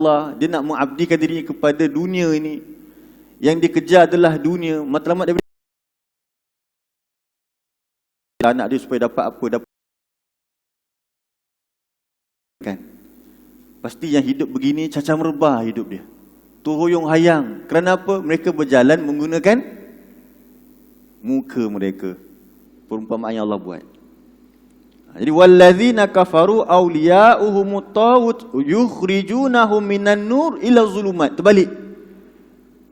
Allah, dia nak mengabdikan dirinya kepada dunia ini. Yang dikejar adalah dunia, matlamat daripada anak dia supaya dapat apa, dapat kan. Pasti yang hidup begini cacah merebah hidup dia. Turuyung hayang. Kerana apa? Mereka berjalan menggunakan muka mereka. Perumpamaan yang Allah buat. Jadi wallazina kafaru awliya'uhumut taghut yukhrijunahum minan nur ila zulumat. Terbalik.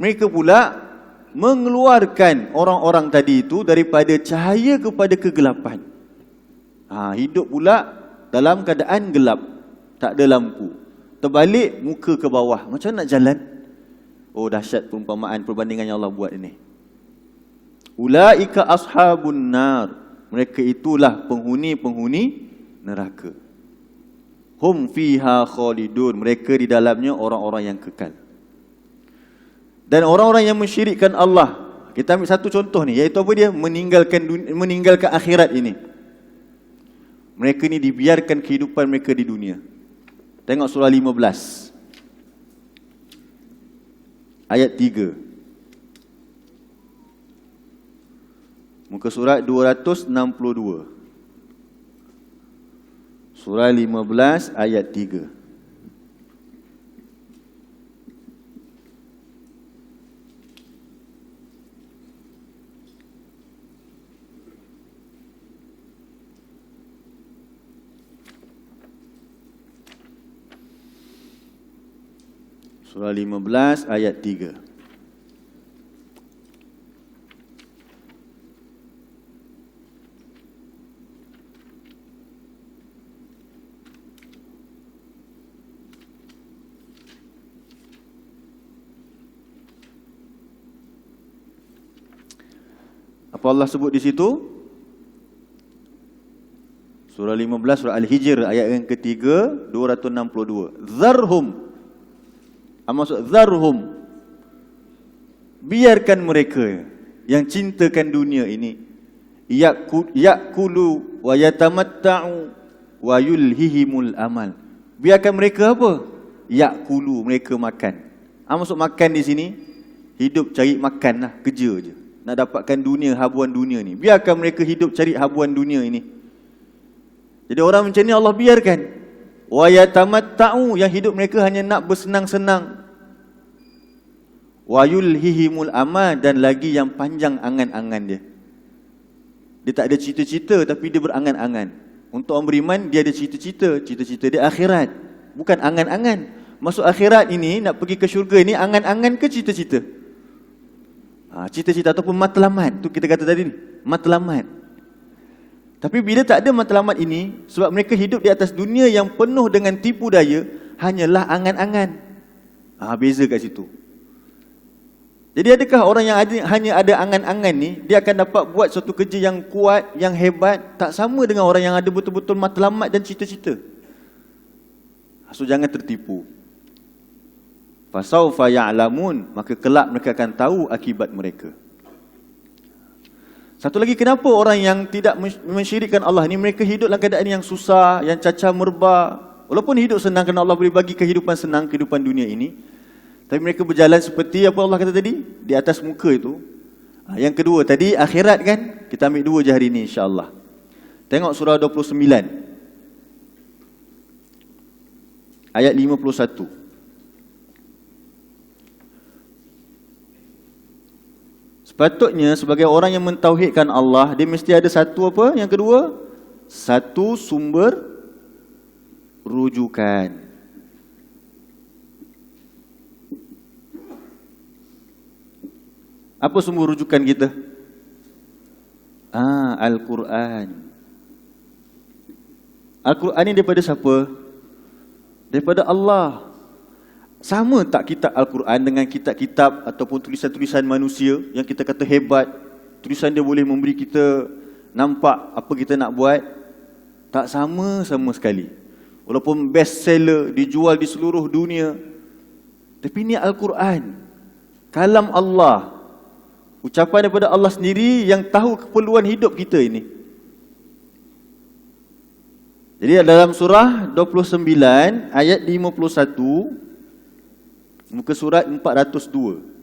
Mereka pula mengeluarkan orang-orang tadi itu daripada cahaya kepada kegelapan. Hidup pula dalam keadaan gelap, tak ada lampu. Terbalik, muka ke bawah. Macam nak jalan? Oh, dahsyat perumpamaan, perbandingan yang Allah buat ini. Ulaika ashabun nar. Mereka itulah penghuni-penghuni neraka. Hum fiha khalidun. Mereka di dalamnya orang-orang yang kekal. Dan orang-orang yang mensyirikkan Allah, kita ambil satu contoh ni, iaitu apa dia? Meninggalkan akhirat ini. Mereka ni dibiarkan kehidupan mereka di dunia. Tengok surah 15 ayat 3. Muka surat 262. Surah 15 ayat 3. Surah 15 ayat 3. Apa Allah sebut di situ? Surah 15 surah Al-Hijr ayat yang ketiga 262. Zarhum. Maksud zarhum, biarkan mereka yang cintakan dunia ini, yakulu wa yatamatta'u wa yulhihimul amal. Biarkan mereka apa? Yakulu, mereka makan. Maksud makan di sini, hidup cari makan lah, kerja je. Nak dapatkan dunia, habuan dunia ni. Biarkan mereka hidup cari habuan dunia ini. Jadi orang macam ni Allah biarkan. Wa yatamatta'u, yang hidup mereka hanya nak bersenang-senang. Wa yulhihimul amal, dan lagi yang panjang angan-angan dia. Dia tak ada cita-cita tapi dia berangan-angan. Untuk orang beriman dia ada cita-cita. Cita-cita dia akhirat, bukan angan-angan. Masuk akhirat ini, nak pergi ke syurga ini, angan-angan ke cita-cita? Cita-cita ataupun matlamat. Tu kita kata tadi ni, matlamat. Tapi bila tak ada matlamat ini, sebab mereka hidup di atas dunia yang penuh dengan tipu daya, hanyalah angan-angan. Beza kat situ. Jadi adakah orang yang hanya ada angan-angan ni, dia akan dapat buat suatu kerja yang kuat, yang hebat? Tak sama dengan orang yang ada betul-betul matlamat dan cita-cita. So jangan tertipu. Fasaufa ya'lamun, maka kelak mereka akan tahu akibat mereka. Satu lagi, kenapa orang yang tidak mensyirikkan Allah ni, mereka hidup dalam keadaan yang susah, yang cacah merebah. Walaupun hidup senang kerana Allah boleh bagi kehidupan senang, kehidupan dunia ini, tapi mereka berjalan seperti apa Allah kata tadi, di atas muka itu. Yang kedua tadi, akhirat kan. Kita ambil dua je hari ini insya-Allah. Tengok surah 29 ayat 51. Sepatutnya sebagai orang yang mentauhidkan Allah, dia mesti ada satu apa? Yang kedua, satu sumber rujukan. Apa sumber rujukan kita? Al-Quran. Al-Quran ni daripada siapa? Daripada Allah. Sama tak kitab Al-Quran dengan kitab-kitab ataupun tulisan-tulisan manusia yang kita kata hebat? Tulisan dia boleh memberi kita nampak apa kita nak buat. Tak sama sama sekali. Walaupun bestseller, dijual di seluruh dunia, tapi ini Al-Quran, kalam Allah, ucapan daripada Allah sendiri yang tahu keperluan hidup kita ini. Jadi dalam surah 29 ayat 51, Muka surat 402.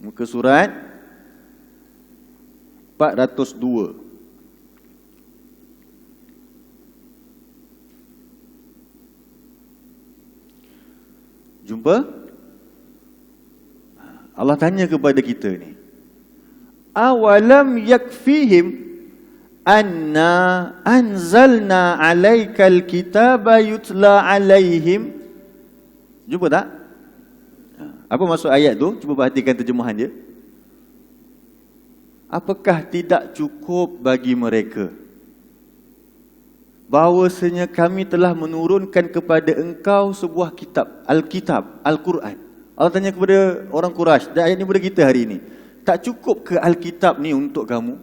Muka surat 402. Jumpa? Allah tanya kepada kita ni, awalam yakfihim anna anzalna alaikal kitaba yutla alaihim. Jumpa tak? Apa maksud ayat tu? Cuba perhatikan terjemahan dia. Apakah tidak cukup bagi mereka bahawasanya kami telah menurunkan kepada engkau sebuah kitab, Alkitab, Al-Quran. Allah tanya kepada orang Quraisy, dan ayat ni kepada kita hari ini. Tak cukup ke Alkitab ni untuk kamu?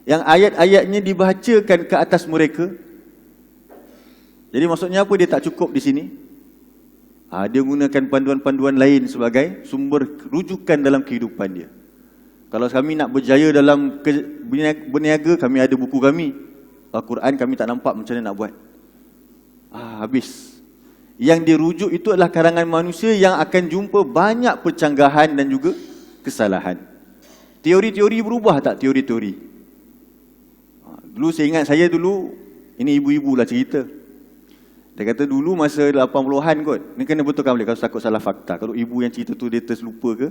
Yang ayat-ayatnya dibacakan ke atas mereka. Jadi maksudnya apa dia tak cukup di sini? Dia gunakan panduan-panduan lain sebagai sumber rujukan dalam kehidupan dia. Kalau kami nak berjaya dalam berniaga, kami ada buku kami. Al-Quran kami tak nampak macam mana nak buat. Habis. Yang dirujuk itu adalah karangan manusia yang akan jumpa banyak percanggahan dan juga kesalahan. Teori-teori berubah tak teori-teori? Dulu saya ingat saya ini ibu-ibu lah cerita. Dia kata dulu masa 80-an kot, ni kena betulkan boleh kalau takut salah fakta. Kalau ibu yang cerita tu dia terlupa ke.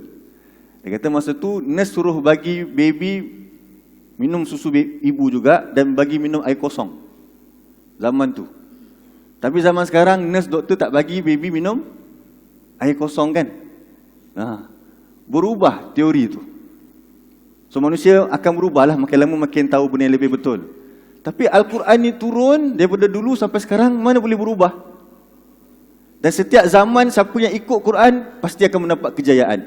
Dia kata masa tu nurse suruh bagi baby minum susu ibu juga dan bagi minum air kosong. Zaman tu. Tapi zaman sekarang nurse doktor tak bagi baby minum air kosong kan. Berubah teori tu. So manusia akan berubah lah, makin lama makin tahu benda yang lebih betul. Tapi Al-Quran ni turun daripada dulu sampai sekarang, mana boleh berubah. Dan setiap zaman siapa yang ikut Quran pasti akan mendapat kejayaan.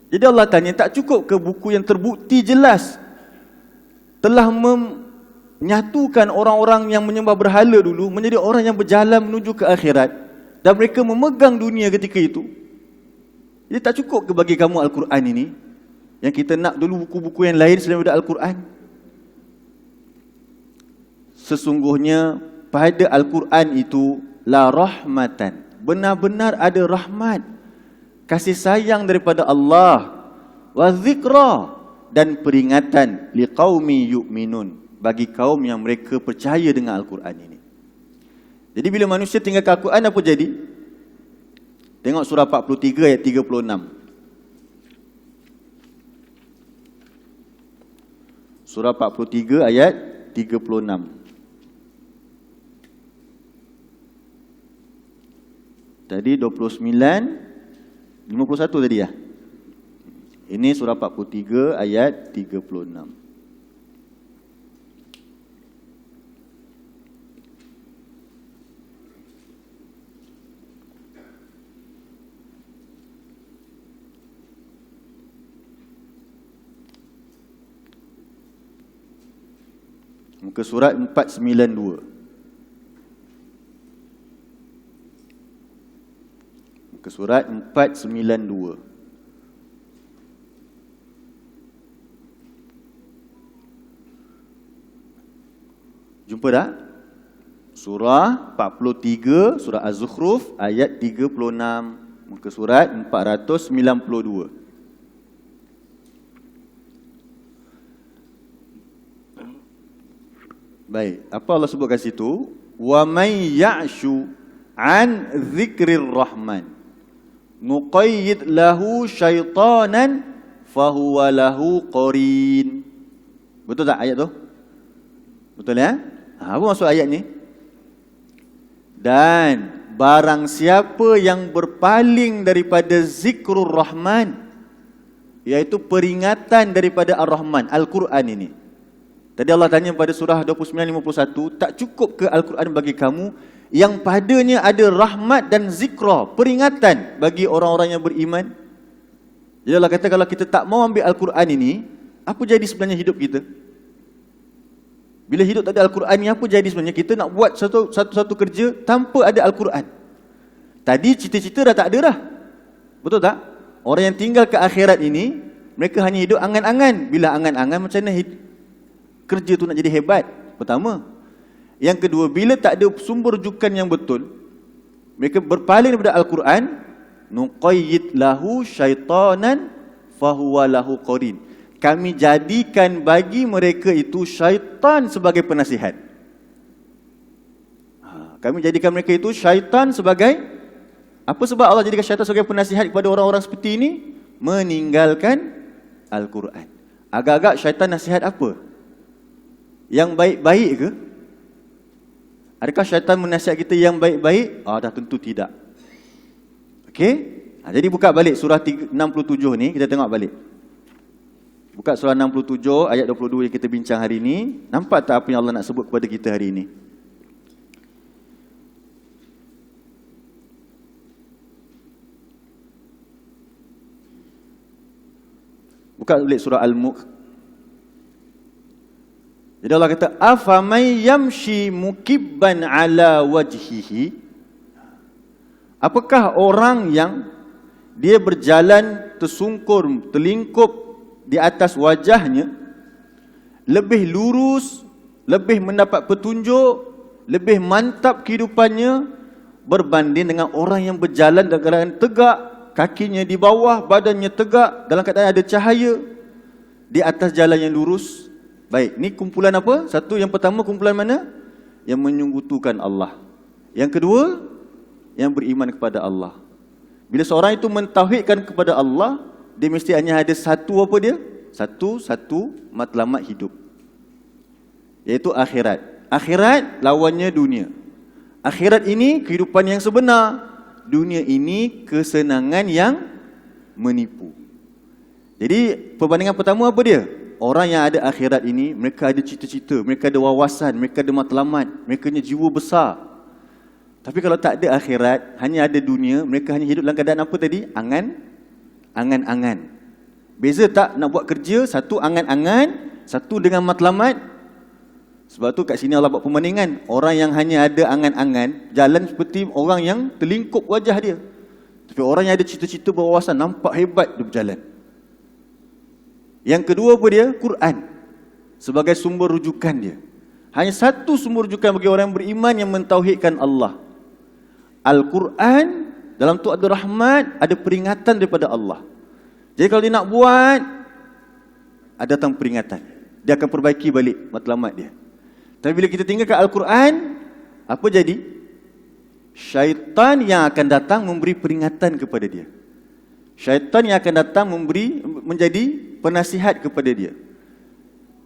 Jadi Allah tanya, tak cukup ke buku yang terbukti jelas telah menyatukan orang-orang yang menyembah berhala dulu menjadi orang yang berjalan menuju ke akhirat, dan mereka memegang dunia ketika itu. Jadi tak cukup ke bagi kamu Al-Quran ini, yang kita nak dulu buku-buku yang lain selain daripada Al-Quran? Sesungguhnya pada Al-Quran itu la rahmatan, benar-benar ada rahmat, kasih sayang daripada Allah, wa zikra, dan peringatan liqaumi yu'minun, bagi kaum yang mereka percaya dengan Al-Quran ini. Jadi bila manusia tinggalkan Al-Quran, apa jadi? Tengok surah 43 ayat 36. Surah 43 ayat 36. Tadi 29, 51 tadi ya. Ini surah 43 ayat 36. Muka surat 492. Muka surat 492. Jumpa tak? Surah 43, surah Az-Zukhruf ayat 36, muka surat 492. Baik, apa Allah sebut kat situ? Wa may ya'shu an dzikrir rahman nuqayyid lahu syaitanan fahuwa lahu qarin. Betul tak ayat tu? Betul ya? Apa maksud ayat ni? Dan barang siapa yang berpaling daripada zikrul rahman, iaitu peringatan daripada Ar-Rahman, Al-Quran ini. Tadi Allah tanya pada surah 29:51, tak cukup ke Al-Quran bagi kamu yang padanya ada rahmat dan zikra, peringatan bagi orang-orang yang beriman? Jadi Allah kata kalau kita tak mau ambil Al-Quran ini, apa jadi sebenarnya hidup kita? Bila hidup tak ada Al-Quran ni, apa jadi sebenarnya? Kita nak buat satu kerja tanpa ada Al-Quran. Tadi cita-cita dah tak ada dah. Betul tak? Orang yang tinggal ke akhirat ini, mereka hanya hidup angan-angan. Bila angan-angan, macam mana kerja tu nak jadi hebat? Pertama. Yang kedua, bila tak ada sumber rujukan yang betul, mereka berpaling daripada Al-Quran, nuqayyid lahu syaitanan fahuwa lahu qarin. Kami jadikan bagi mereka itu syaitan sebagai penasihat. Kami jadikan mereka itu syaitan sebagai, apa sebab Allah jadikan syaitan sebagai penasihat kepada orang-orang seperti ini? Meninggalkan Al-Quran. Agak-agak syaitan nasihat apa? Yang baik-baik ke? Adakah syaitan menasihat kita yang baik-baik? Dah tentu tidak. Okey? Jadi buka balik surah 67 ni, kita tengok balik. Buka surah 67 ayat 22 yang kita bincang hari ini. Nampak tak apa yang Allah nak sebut kepada kita hari ini? Buka balik surah Al-Mulk. Jadi Allah kata, afamay yamshi mukibban ala wajhihi. Apakah orang yang dia berjalan tersungkur, terlingkup di atas wajahnya, lebih lurus, lebih mendapat petunjuk, lebih mantap kehidupannya berbanding dengan orang yang berjalan dalam keadaan tegak, kakinya di bawah, badannya tegak, dalam keadaan ada cahaya di atas jalan yang lurus. Baik, ni kumpulan apa? Satu, yang pertama kumpulan mana? Yang menyunggutukan Allah. Yang kedua, yang beriman kepada Allah. Bila seorang itu mentauhidkan kepada Allah, dia mesti hanya ada satu apa dia? Satu matlamat hidup, iaitu akhirat. Akhirat lawannya dunia. Akhirat ini kehidupan yang sebenar. Dunia ini kesenangan yang menipu. Jadi perbandingan pertama apa dia? Orang yang ada akhirat ini, mereka ada cita-cita, mereka ada wawasan, mereka ada matlamat, mereka punya jiwa besar. Tapi kalau tak ada akhirat, hanya ada dunia, mereka hanya hidup dalam keadaan apa tadi? Angan-angan. Beza tak nak buat kerja, satu angan-angan, satu dengan matlamat. Sebab tu kat sini Allah buat perbandingan. Orang yang hanya ada angan-angan, jalan seperti orang yang terlingkup wajah dia. Tapi orang yang ada cita-cita berwawasan, nampak hebat dia berjalan. Yang kedua apa dia? Quran sebagai sumber rujukan dia. Hanya satu sumber rujukan bagi orang yang beriman yang mentauhidkan Allah. Al-Quran dalam tu ada rahmat, ada peringatan daripada Allah. Jadi kalau dia nak buat, ada datang peringatan. Dia akan perbaiki balik matlamat dia. Tapi bila kita tinggalkan Al-Quran, apa jadi? Syaitan yang akan datang memberi peringatan kepada dia. Syaitan yang akan datang menjadi penasihat kepada dia.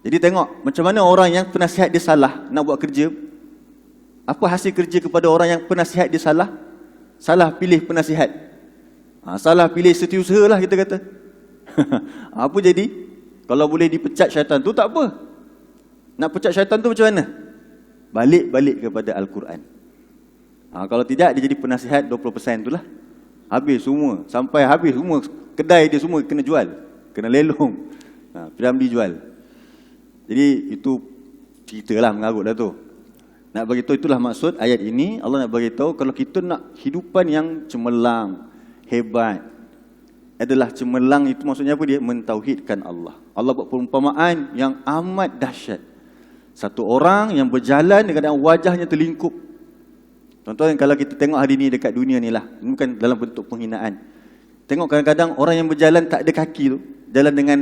Jadi tengok macam mana orang yang penasihat dia salah nak buat kerja. Apa hasil kerja kepada orang yang penasihat dia salah? Salah pilih penasihat. Salah pilih setiausaha lah kita kata. Apa jadi? Kalau boleh dipecat syaitan tu tak apa. Nak pecat syaitan tu macam mana? Balik kepada Al-Quran. Kalau tidak, dia jadi penasihat 20% tu lah. Habis semua. Sampai habis semua. Kedai dia semua kena jual. Kena lelong. Piramli jual. Jadi itu ceritalah mengarut lah tu. Nak beritahu itulah maksud ayat ini. Allah nak beritahu kalau kita nak hidupan yang cemerlang, hebat. Adalah cemerlang itu maksudnya apa dia? Mentauhidkan Allah. Allah buat perumpamaan yang amat dahsyat. Satu orang yang berjalan dengan wajahnya terlingkup. Tuan-tuan, kalau kita tengok hari ni dekat dunia ni lah, ini bukan dalam bentuk penghinaan. Tengok kadang-kadang orang yang berjalan tak ada kaki tu, jalan dengan,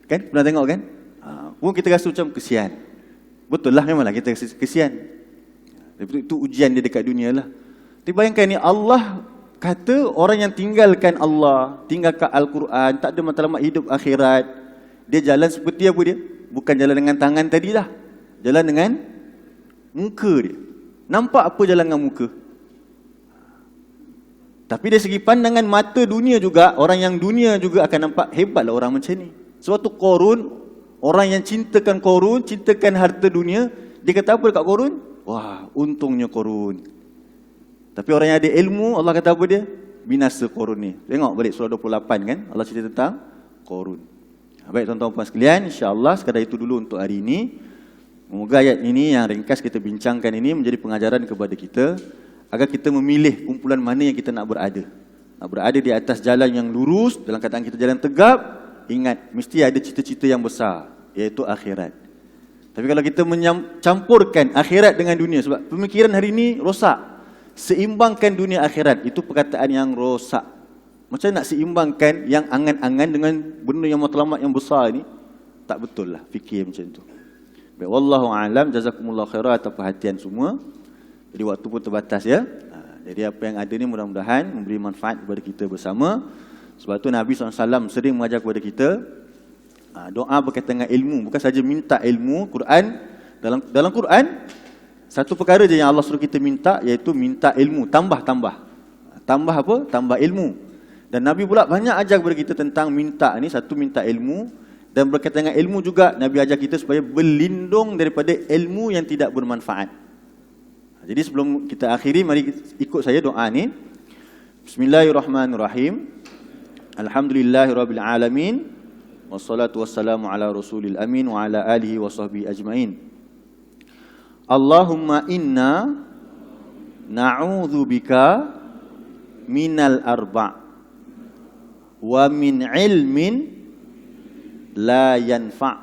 kan? Pernah tengok kan? Pun kita rasa macam kesian. Betul lah, memanglah kita rasa kesian. Itu ujian dia dekat dunia lah. Tapi bayangkan ni, Allah kata orang yang tinggalkan Allah, tinggalkan Al-Quran, tak ada matlamat hidup akhirat, dia jalan seperti apa dia? Bukan jalan dengan tangan tadi lah, jalan dengan muka dia. Nampak apa jalan dengan muka? Tapi dari segi pandangan mata dunia juga, orang yang dunia juga akan nampak hebatlah orang macam ni. Sebab tu Qarun, orang yang cintakan Qarun, cintakan harta dunia, dia kata apa dekat Qarun? Wah, untungnya Qarun. Tapi orang yang ada ilmu, Allah kata apa dia? Binasa Qarun ni. Tengok balik surah 28 kan, Allah cerita tentang Qarun. Baik tuan-tuan puan sekalian, insya-Allah sekadar itu dulu untuk hari ini. Semoga ayat ini yang ringkas kita bincangkan ini menjadi pengajaran kepada kita agar kita memilih kumpulan mana yang kita nak berada. berada di atas jalan yang lurus, dalam keadaan kita jalan tegap, ingat, mesti ada cita-cita yang besar, iaitu akhirat. Tapi kalau kita mencampurkan akhirat dengan dunia, sebab pemikiran hari ini rosak, seimbangkan dunia akhirat, itu perkataan yang rosak. Macam nak seimbangkan yang angan-angan dengan benda yang matlamat yang besar ni? Tak betul lah fikir macam tu. Baik, wallahu a'lam, jazakumullah khairan atas perhatian semua. Jadi waktu pun terbatas ya. Jadi apa yang ada ni mudah-mudahan memberi manfaat kepada kita bersama. Sebab tu Nabi SAW sering mengajar kepada kita doa berkaitan dengan ilmu, bukan saja minta ilmu. Quran, dalam Quran satu perkara je yang Allah suruh kita minta, iaitu minta ilmu, tambah apa? Tambah ilmu. Dan Nabi pula banyak ajar kepada kita tentang minta ni. Satu, minta ilmu, dan berkaitan dengan ilmu juga Nabi ajar kita supaya berlindung daripada ilmu yang tidak bermanfaat. Jadi sebelum kita akhiri, mari ikut saya doa ni. Bismillahirrahmanirrahim. Alhamdulillahirabbil alamin. Wassalatu wassalamu ala rasulil amin wa ala alihi wa sahbihi ajmain. Allahumma inna na'udzubika minal arba' wa min ilmin la yanfa'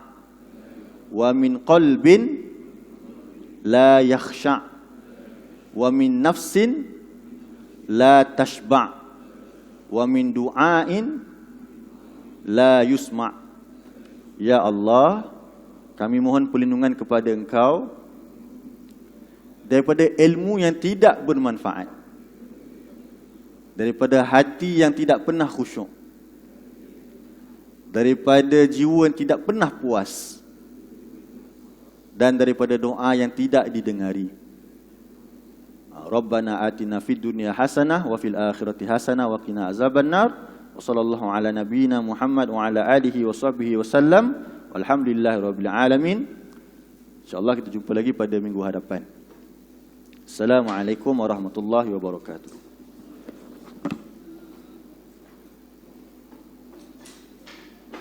wa min qalbin la yakhsha' wa min nafsin la tashba' wa min du'ain la yusma'. Ya Allah, kami mohon perlindungan kepada Engkau daripada ilmu yang tidak bermanfaat, daripada hati yang tidak pernah khusyuk, daripada jiwa yang tidak pernah puas, dan daripada doa yang tidak didengari. Rabbana atina fid dunya hasanah wa fil akhirati hasanah wa qina azabannar. Wa sallallahu ala nabiyyina Muhammad wa ala alihi wa sahbihi wasallam. Walhamdulillahirabbil alamin. Insyaallah kita jumpa lagi pada minggu hadapan. Assalamualaikum warahmatullahi wabarakatuh.